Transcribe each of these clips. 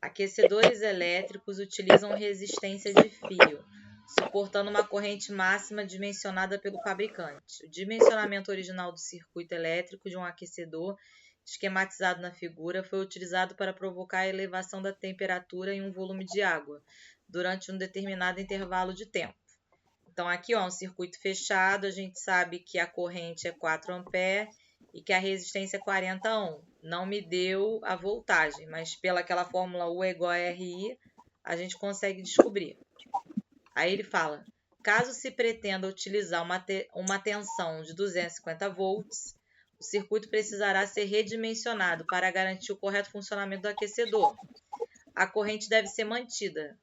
Aquecedores elétricos utilizam resistência de fio, suportando uma corrente máxima dimensionada pelo fabricante. O dimensionamento original do circuito elétrico de um aquecedor, esquematizado na figura, foi utilizado para provocar a elevação da temperatura em um volume de água, durante um determinado intervalo de tempo. Então, aqui, ó, um circuito fechado, a gente sabe que a corrente é 4 amperes e que a resistência é 40 ohm. Não me deu a voltagem, mas pelaquela fórmula U igual a RI, a gente consegue descobrir. Aí ele fala, caso se pretenda utilizar uma tensão de 250 volts, o circuito precisará ser redimensionado para garantir o correto funcionamento do aquecedor. A corrente deve ser mantida,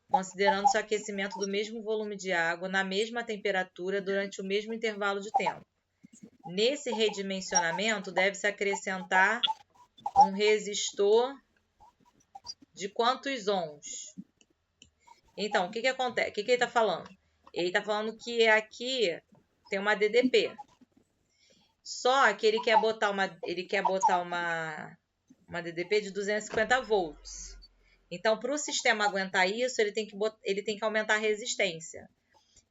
considerando-se o aquecimento do mesmo volume de água na mesma temperatura durante o mesmo intervalo de tempo. Nesse redimensionamento, deve-se acrescentar um resistor de quantos ohms? Então, o que acontece? O que ele está falando? Ele está falando que aqui tem uma DDP. Só que ele quer botar uma DDP de 250 volts. Então, para o sistema aguentar isso, ele tem que aumentar a resistência.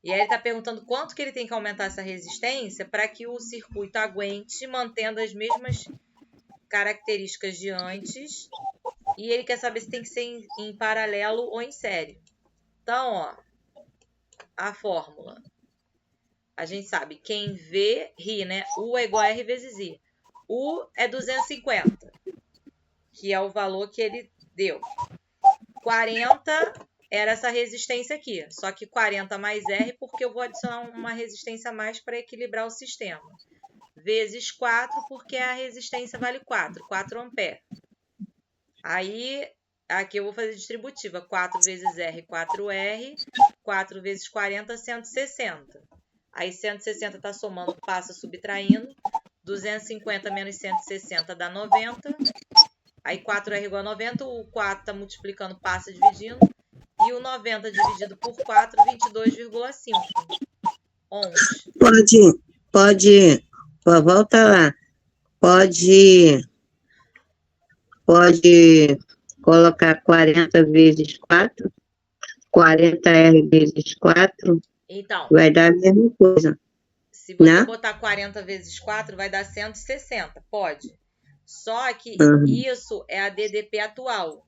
E aí ele está perguntando quanto que ele tem que aumentar essa resistência para que o circuito aguente, mantendo as mesmas características de antes. E ele quer saber se tem que ser em paralelo ou em série. Então, ó, a fórmula. A gente sabe, quem vê, ri, né? U é igual a R vezes I. U é 250, que é o valor que ele deu. 40 era essa resistência aqui, só que 40 mais R, porque eu vou adicionar uma resistência a mais para equilibrar o sistema. Vezes 4, porque a resistência vale 4 amperes. Aí, aqui eu vou fazer distributiva. 4 vezes R, 4R. 4 vezes 40, 160. Aí 160 está somando, passa subtraindo. 250 menos 160 dá 90. Aí 4R igual a 90, o 4 está multiplicando, passa dividindo. E o 90 dividido por 4, 22,5 ohms. Pode, volta lá. Pode colocar 40 vezes 4, 40R vezes 4, Então, vai dar a mesma coisa. Se você né? botar 40 vezes 4, vai dar 160. Pode. Só que isso é a DDP atual.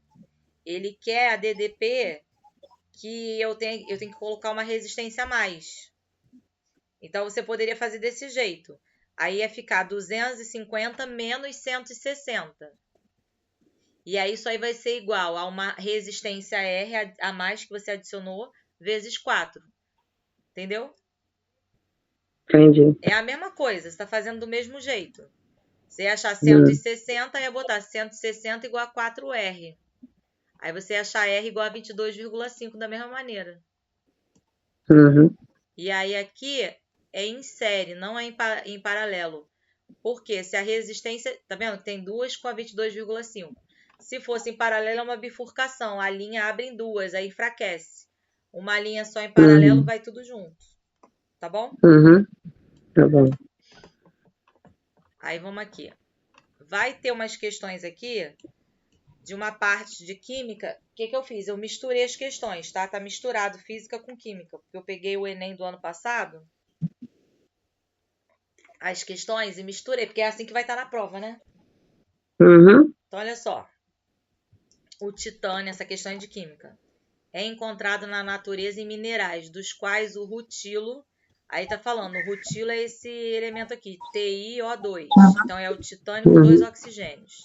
Ele quer a DDP que eu tenho que colocar uma resistência a mais. Então, você poderia fazer desse jeito. Aí ia ficar 250 menos 160. E aí, isso aí vai ser igual a uma resistência R a mais que você adicionou, vezes 4. Entendeu? Entendi. É a mesma coisa, você está fazendo do mesmo jeito. Você ia achar 160, ia botar 160 igual a 4R. Aí você ia achar R igual a 22,5 da mesma maneira. E aí aqui é em série, não é em paralelo. Porque se a resistência, tá vendo? Tem duas com a 22,5. Se fosse em paralelo, é uma bifurcação. A linha abre em duas, aí enfraquece. Uma linha só em paralelo vai tudo junto. Tá bom? Tá bom. Aí vamos aqui. Vai ter umas questões aqui de uma parte de química. O que eu fiz? Eu misturei as questões, tá? Tá misturado física com química. Porque eu peguei o Enem do ano passado, as questões, e misturei. Porque é assim que vai estar na prova, né? Então, olha só. O titânio, essa questão é de química, é encontrado na natureza em minerais, dos quais o rutilo, aí tá falando, o rutilo é esse elemento aqui, TiO2. Então, é o titânio com 2 oxigênios.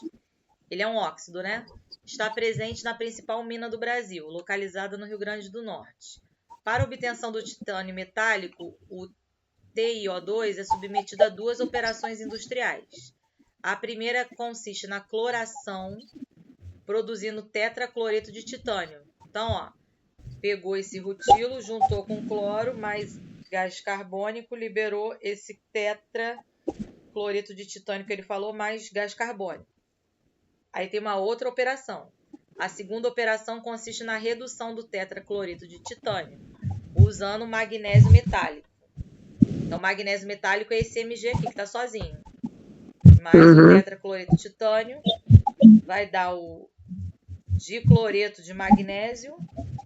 Ele é um óxido, né? Está presente na principal mina do Brasil, localizada no Rio Grande do Norte. Para a obtenção do titânio metálico, o TiO2 é submetido a 2 operações industriais. A primeira consiste na cloração, produzindo tetracloreto de titânio. Então, ó, pegou esse rutilo, juntou com cloro, mais gás carbônico, liberou esse tetracloreto de titânio que ele falou, mais gás carbônico. Aí tem uma outra operação. A segunda operação consiste na redução do tetracloreto de titânio, usando magnésio metálico. Então, magnésio metálico é esse Mg aqui, que está sozinho. Mais o tetracloreto de titânio vai dar o dicloreto de magnésio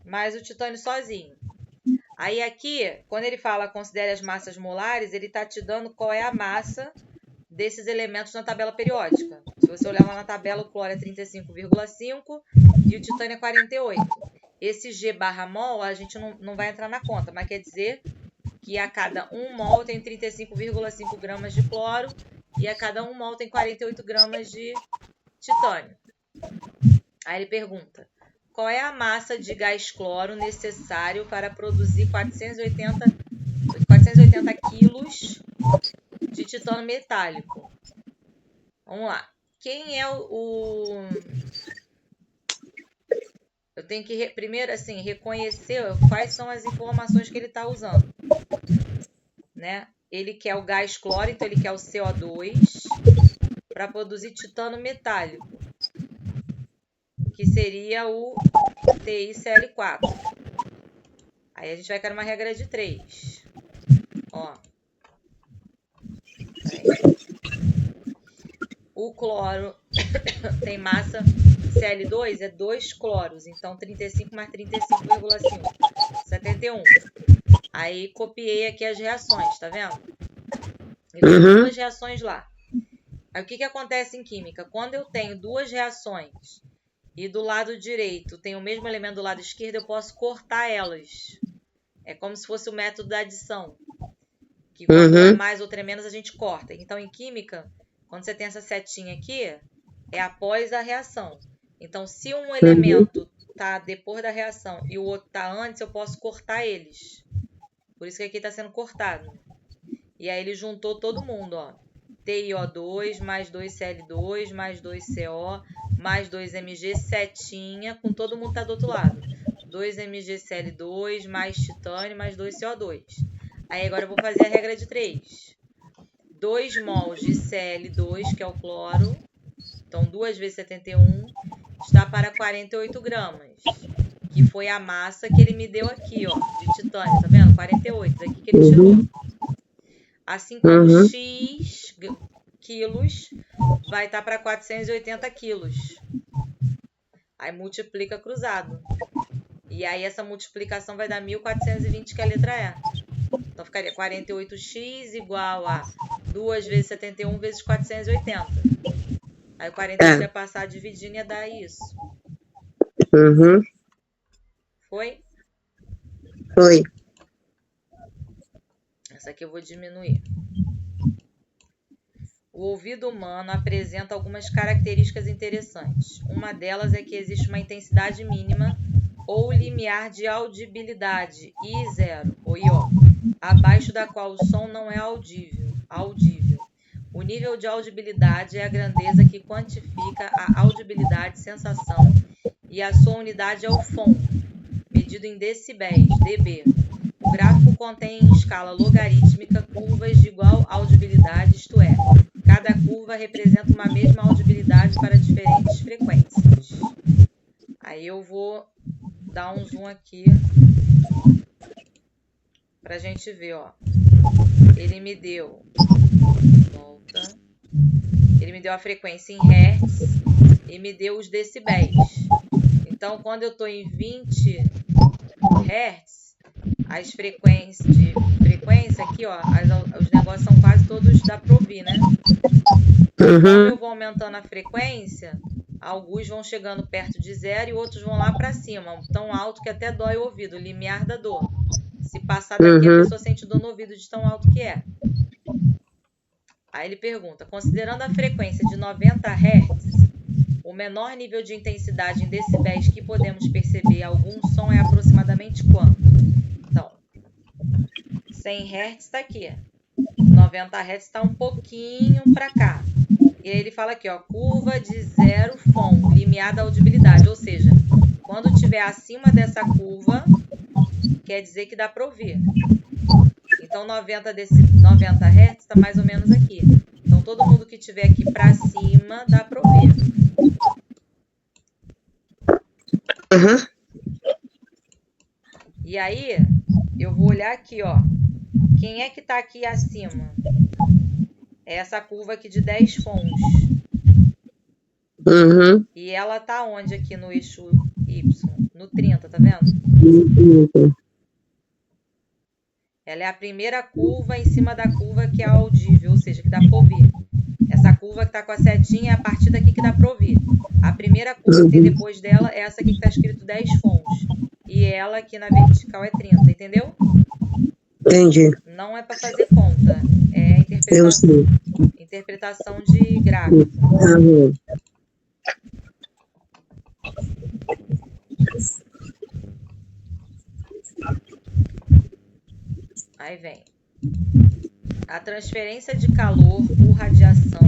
mais o titânio sozinho. Aí aqui, quando ele fala considere as massas molares, ele está te dando qual é a massa desses elementos na tabela periódica. Se você olhar lá na tabela, o cloro é 35,5 e o titânio é 48. Esse G/mol a gente não vai entrar na conta, mas quer dizer que a cada 1 mol tem 35,5 gramas de cloro e a cada 1 mol tem 48 gramas de titânio. Aí ele pergunta, qual é a massa de gás cloro necessário para produzir 480 quilos de titânio metálico? Vamos lá. Quem é o... Eu tenho que, primeiro, assim, reconhecer quais são as informações que ele está usando. Né? Ele quer o gás cloro, então ele quer o CO2 para produzir titânio metálico, que seria o TiCl4. Aí a gente vai criar uma regra de 3. Ó. O cloro tem massa Cl2, é 2 cloros, então 35 mais 35,5, 71. Aí copiei aqui as reações, tá vendo? Eu tenho duas reações lá. Aí o que acontece em química? Quando eu tenho duas reações e do lado direito tem o mesmo elemento do lado esquerdo, eu posso cortar elas. É como se fosse o método da adição. Que quando é mais ou é menos, a gente corta. Então, em química, quando você tem essa setinha aqui, é após a reação. Então, se um elemento está depois da reação e o outro está antes, eu posso cortar eles. Por isso que aqui está sendo cortado. E aí ele juntou todo mundo, ó. TiO2 mais 2Cl2 mais 2CO mais 2Mg setinha, com todo mundo tá do outro lado. 2MgCl2 mais titânio mais 2CO2. Aí agora eu vou fazer a regra de 3. 2 mols de Cl2, que é o cloro, então 2 vezes 71, está para 48 gramas, que foi a massa que ele me deu aqui, ó, de titânio, tá vendo? 48, daqui que ele tirou. Assim como X quilos vai estar para 480 quilos. Aí multiplica cruzado. E aí essa multiplicação vai dar 1420, que é a letra E. Então ficaria 48x igual a 2 vezes 71 vezes 480. Aí o 48 ia passar dividindo e ia dar isso. Foi? Foi. Essa aqui eu vou diminuir. O ouvido humano apresenta algumas características interessantes. Uma delas é que existe uma intensidade mínima ou limiar de audibilidade, I0, ou IO, abaixo da qual o som não é audível. O nível de audibilidade é a grandeza que quantifica a audibilidade, sensação, e a sua unidade é o FON, medido em decibéis, dB. O gráfico contém em escala logarítmica curvas de igual audibilidade, isto é, cada curva representa uma mesma audibilidade para diferentes frequências. Aí eu vou dar um zoom aqui para a gente ver, ó. Ele me deu, ele me deu a frequência em Hertz e me deu os decibéis. Então, quando eu estou em 20 Hz, as frequências aqui, ó, os negócios são quase todos da Provi, né? Quando eu vou aumentando a frequência, alguns vão chegando perto de 0 e outros vão lá para cima, tão alto que até dói o ouvido, o limiar da dor. Se passar daqui, a pessoa sente dor no ouvido de tão alto que é. Aí ele pergunta, considerando a frequência de 90 Hz, o menor nível de intensidade em decibéis que podemos perceber algum som é aproximadamente quanto? Então, 100 Hz está aqui, 90 Hz está um pouquinho para cá. E aí ele fala aqui, ó, curva de 0 FON, limiar da audibilidade, ou seja, quando estiver acima dessa curva, quer dizer que dá para ouvir. Então, 90 Hz está mais ou menos aqui. Então, todo mundo que estiver aqui para cima, dá para ouvir. E aí, eu vou olhar aqui, ó. Quem é que está aqui acima? É essa curva aqui de 10 fons. Uhum. E ela tá onde aqui no eixo Y? No 30, tá vendo? Uhum. Ela é a primeira curva em cima da curva que é audível, ou seja, que dá para ouvir. Essa curva que está com a setinha é a partir daqui que dá para ouvir. A primeira curva que tem depois dela é essa aqui que está escrito 10 fons. E ela aqui na vertical é 30, entendeu? Entendi. Não é para fazer conta, é Eu sei. interpretação de gráfico. Uhum. Aí vem. A transferência de calor por radiação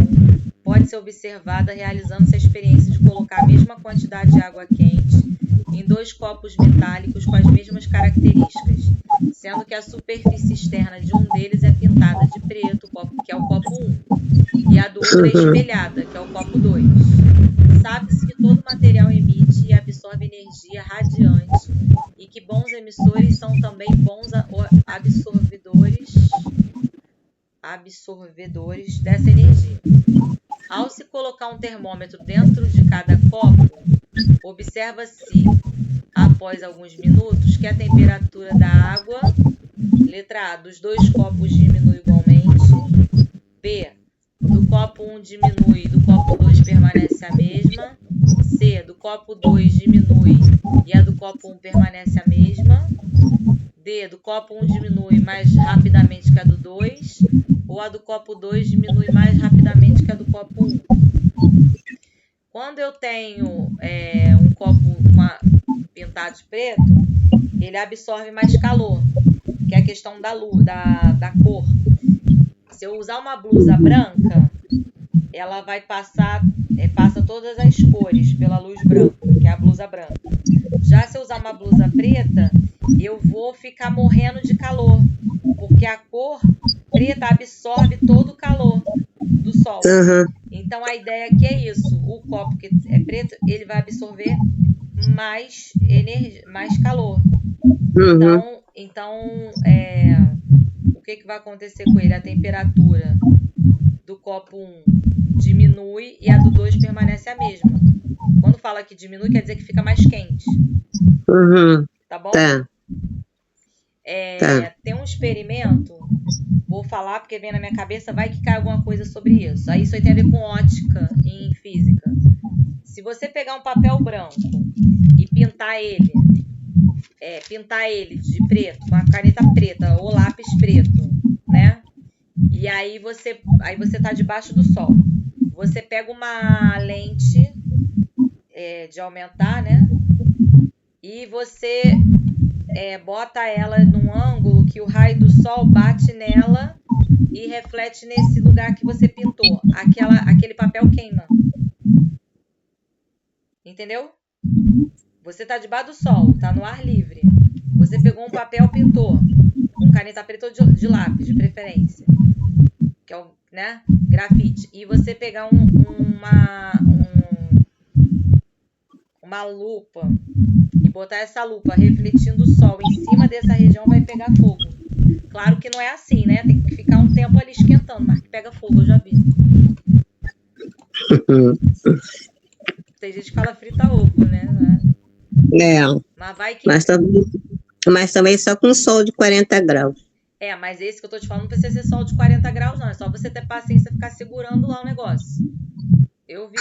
pode ser observada realizando-se a experiência de colocar a mesma quantidade de água quente em 2 copos metálicos com as mesmas características, sendo que a superfície externa de um deles é pintada de preto, que é o copo 1, e a do outro é espelhada, que é o copo 2. Sabe-se que todo material emite e absorve energia radiante e que bons emissores são também bons absorvedores dessa energia. Ao se colocar um termômetro dentro de cada copo, observa-se, após alguns minutos, que a temperatura da água, letra A, dos 2 copos diminui igualmente, B, do copo 1 diminui e do copo 2 permanece a mesma, C, do copo 2 diminui e a do copo 1 permanece a mesma, D, do copo 1 diminui mais rapidamente que a do 2, ou a do copo 2 diminui mais rapidamente que a do copo 1. Quando eu tenho um copo pintado de preto, ele absorve mais calor, que é a questão da cor. Se eu usar uma blusa branca, ela vai passa todas as cores pela luz branca, que é a blusa branca. Já se eu usar uma blusa preta, eu vou ficar morrendo de calor, porque a cor preta absorve todo o calor do sol. Uhum. Então a ideia aqui é isso: o copo que é preto, ele vai absorver mais energia, mais calor. Uhum. Então o que vai acontecer com ele? A temperatura do copo 1 diminui e a do 2 permanece a mesma. Quando fala que diminui, quer dizer que fica mais quente. Uhum. Tá bom? Tá. Tem um experimento, vou falar porque vem na minha cabeça, vai que cai alguma coisa sobre isso. Aí isso aí tem a ver com ótica em física. Se você pegar um papel branco e pintar ele de preto, com a caneta preta ou lápis preto, né? E aí você tá debaixo do sol. Você pega uma lente de aumentar, né? E você bota ela num ângulo que o raio do sol bate nela e reflete nesse lugar que você pintou. Aquele papel queima. Entendeu? Você tá debaixo do sol, tá no ar livre. Você pegou um papel, pintou com caneta preta ou de lápis, de preferência, que é o, né, grafite. E você pegar uma lupa e botar essa lupa refletindo o sol em cima dessa região, vai pegar fogo. Claro que não é assim, né? Tem que ficar um tempo ali esquentando, mas que pega fogo, eu já vi. Tem gente que fala frita ovo, né? Mas vai que... Mas também só com sol de 40 graus. Mas esse que eu tô te falando não precisa ser sol de 40 graus, não. É só você ter paciência e ficar segurando lá o negócio. Eu vi.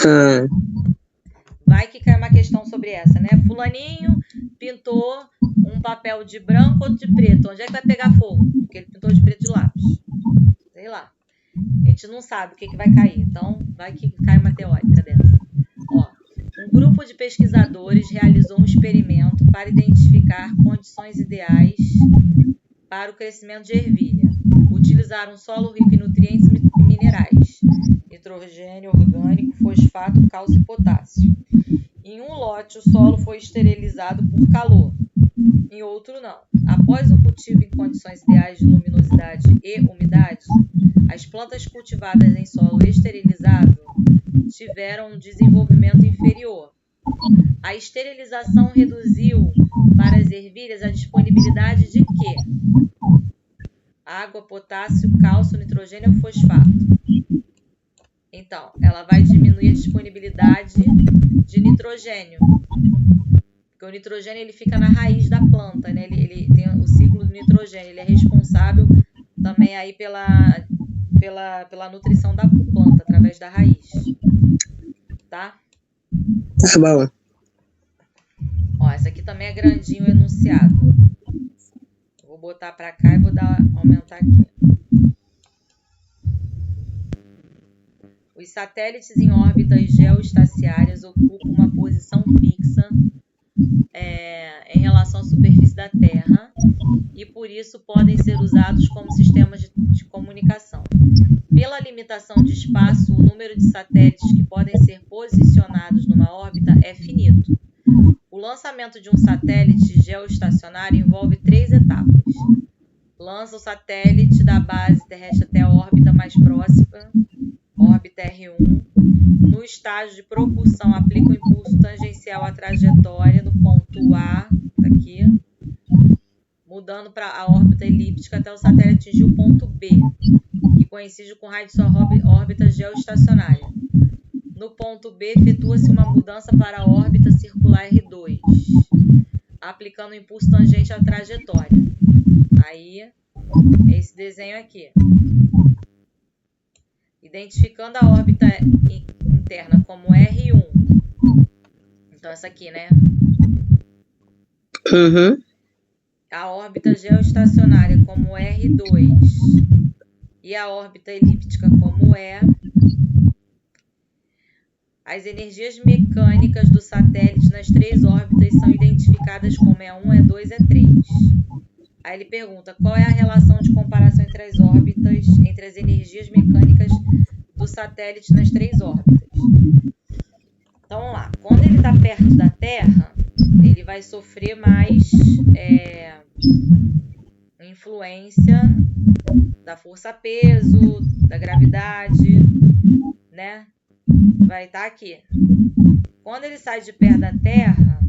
Vai que cai uma questão sobre essa, né? Fulaninho pintou um papel de branco ou de preto. Onde é que vai pegar fogo? Porque ele pintou de preto de lápis. Sei lá. A gente não sabe o que vai cair. Então, vai que cai uma teórica dessa. Um grupo de pesquisadores realizou um experimento para identificar condições ideais para o crescimento de ervilha. Utilizaram um solo rico em nutrientes minerais, nitrogênio orgânico, fosfato, cálcio e potássio. Em um lote, o solo foi esterilizado por calor, em outro não. Após o cultivo em condições ideais de luminosidade e umidade, as plantas cultivadas em solo esterilizado tiveram um desenvolvimento inferior. A esterilização reduziu para as ervilhas a disponibilidade de quê? Água, potássio, cálcio, nitrogênio ou fosfato. Então, ela vai diminuir a disponibilidade de nitrogênio. Porque o nitrogênio ele fica na raiz da planta, né? Ele tem o ciclo do nitrogênio. Ele é responsável também aí pela nutrição da planta, através da raiz. Tá? Tá bom. Ó, essa aqui também é grandinho o enunciado. Vou botar para cá e vou aumentar aqui. Os satélites em órbitas geoestaciárias ocupam uma posição fixa em relação à superfície da Terra e por isso podem ser usados como sistemas de comunicação. Pela limitação de espaço, o número de satélites que podem ser posicionados numa órbita é finito. O lançamento de um satélite geoestacionário envolve 3 etapas. Lança o satélite da base terrestre até a órbita mais próxima, órbita R1. No estágio de propulsão, aplica o impulso tangencial à trajetória no ponto A, aqui, mudando para a órbita elíptica até o satélite atingir o ponto B, que coincide com o raio de sua órbita geoestacionária. No ponto B, efetua-se uma mudança para a órbita circular R2, aplicando o impulso tangente à trajetória. Aí, esse desenho aqui. Identificando a órbita interna como R1. Então, essa aqui, né? Uhum. A órbita geoestacionária como R2 e a órbita elíptica como E. As energias mecânicas do satélite nas 3 órbitas são identificadas como E1, E2 e E3. Aí ele pergunta qual é a relação de comparação entre as órbitas, entre as energias mecânicas do satélite nas 3 órbitas. Então, vamos lá. Quando ele está perto da Terra, ele vai sofrer mais influência da força-peso, da gravidade, né? Vai estar aqui. Quando ele sai de perto da Terra,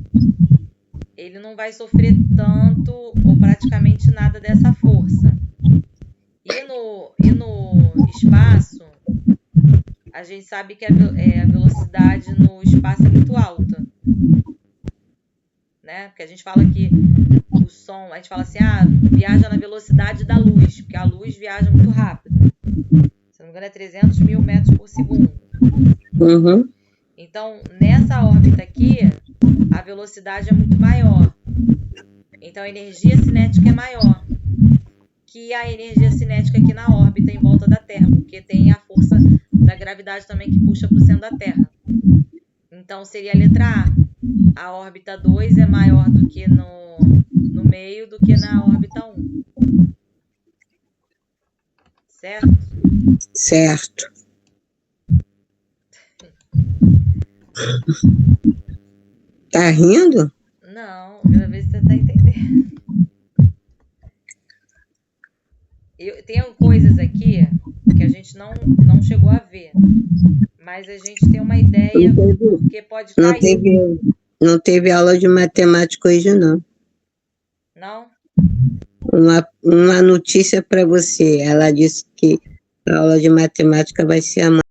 ele não vai sofrer tanto ou praticamente nada dessa força. E no espaço, a gente sabe que a velocidade no espaço é muito alta, né? Porque a gente fala que o som, a gente fala assim, viaja na velocidade da luz, porque a luz viaja muito rápido. Se não me engano, é 300 mil metros por segundo. Uhum. Então, nessa órbita aqui, a velocidade é muito maior. Então, a energia cinética é maior que a energia cinética aqui na órbita em volta da Terra, porque tem a força da gravidade também que puxa para o centro da Terra. Então, seria a letra A. A órbita 2 é maior do que no meio do que na órbita 1. Certo? Certo. Tá rindo? Não, eu quero ver se você está entendendo. Tem coisas aqui que a gente não chegou a ver, mas a gente tem uma ideia porque pode cair. Não teve aula de matemática hoje, não. Não? Uma notícia para você. Ela disse que a aula de matemática vai ser amanhã.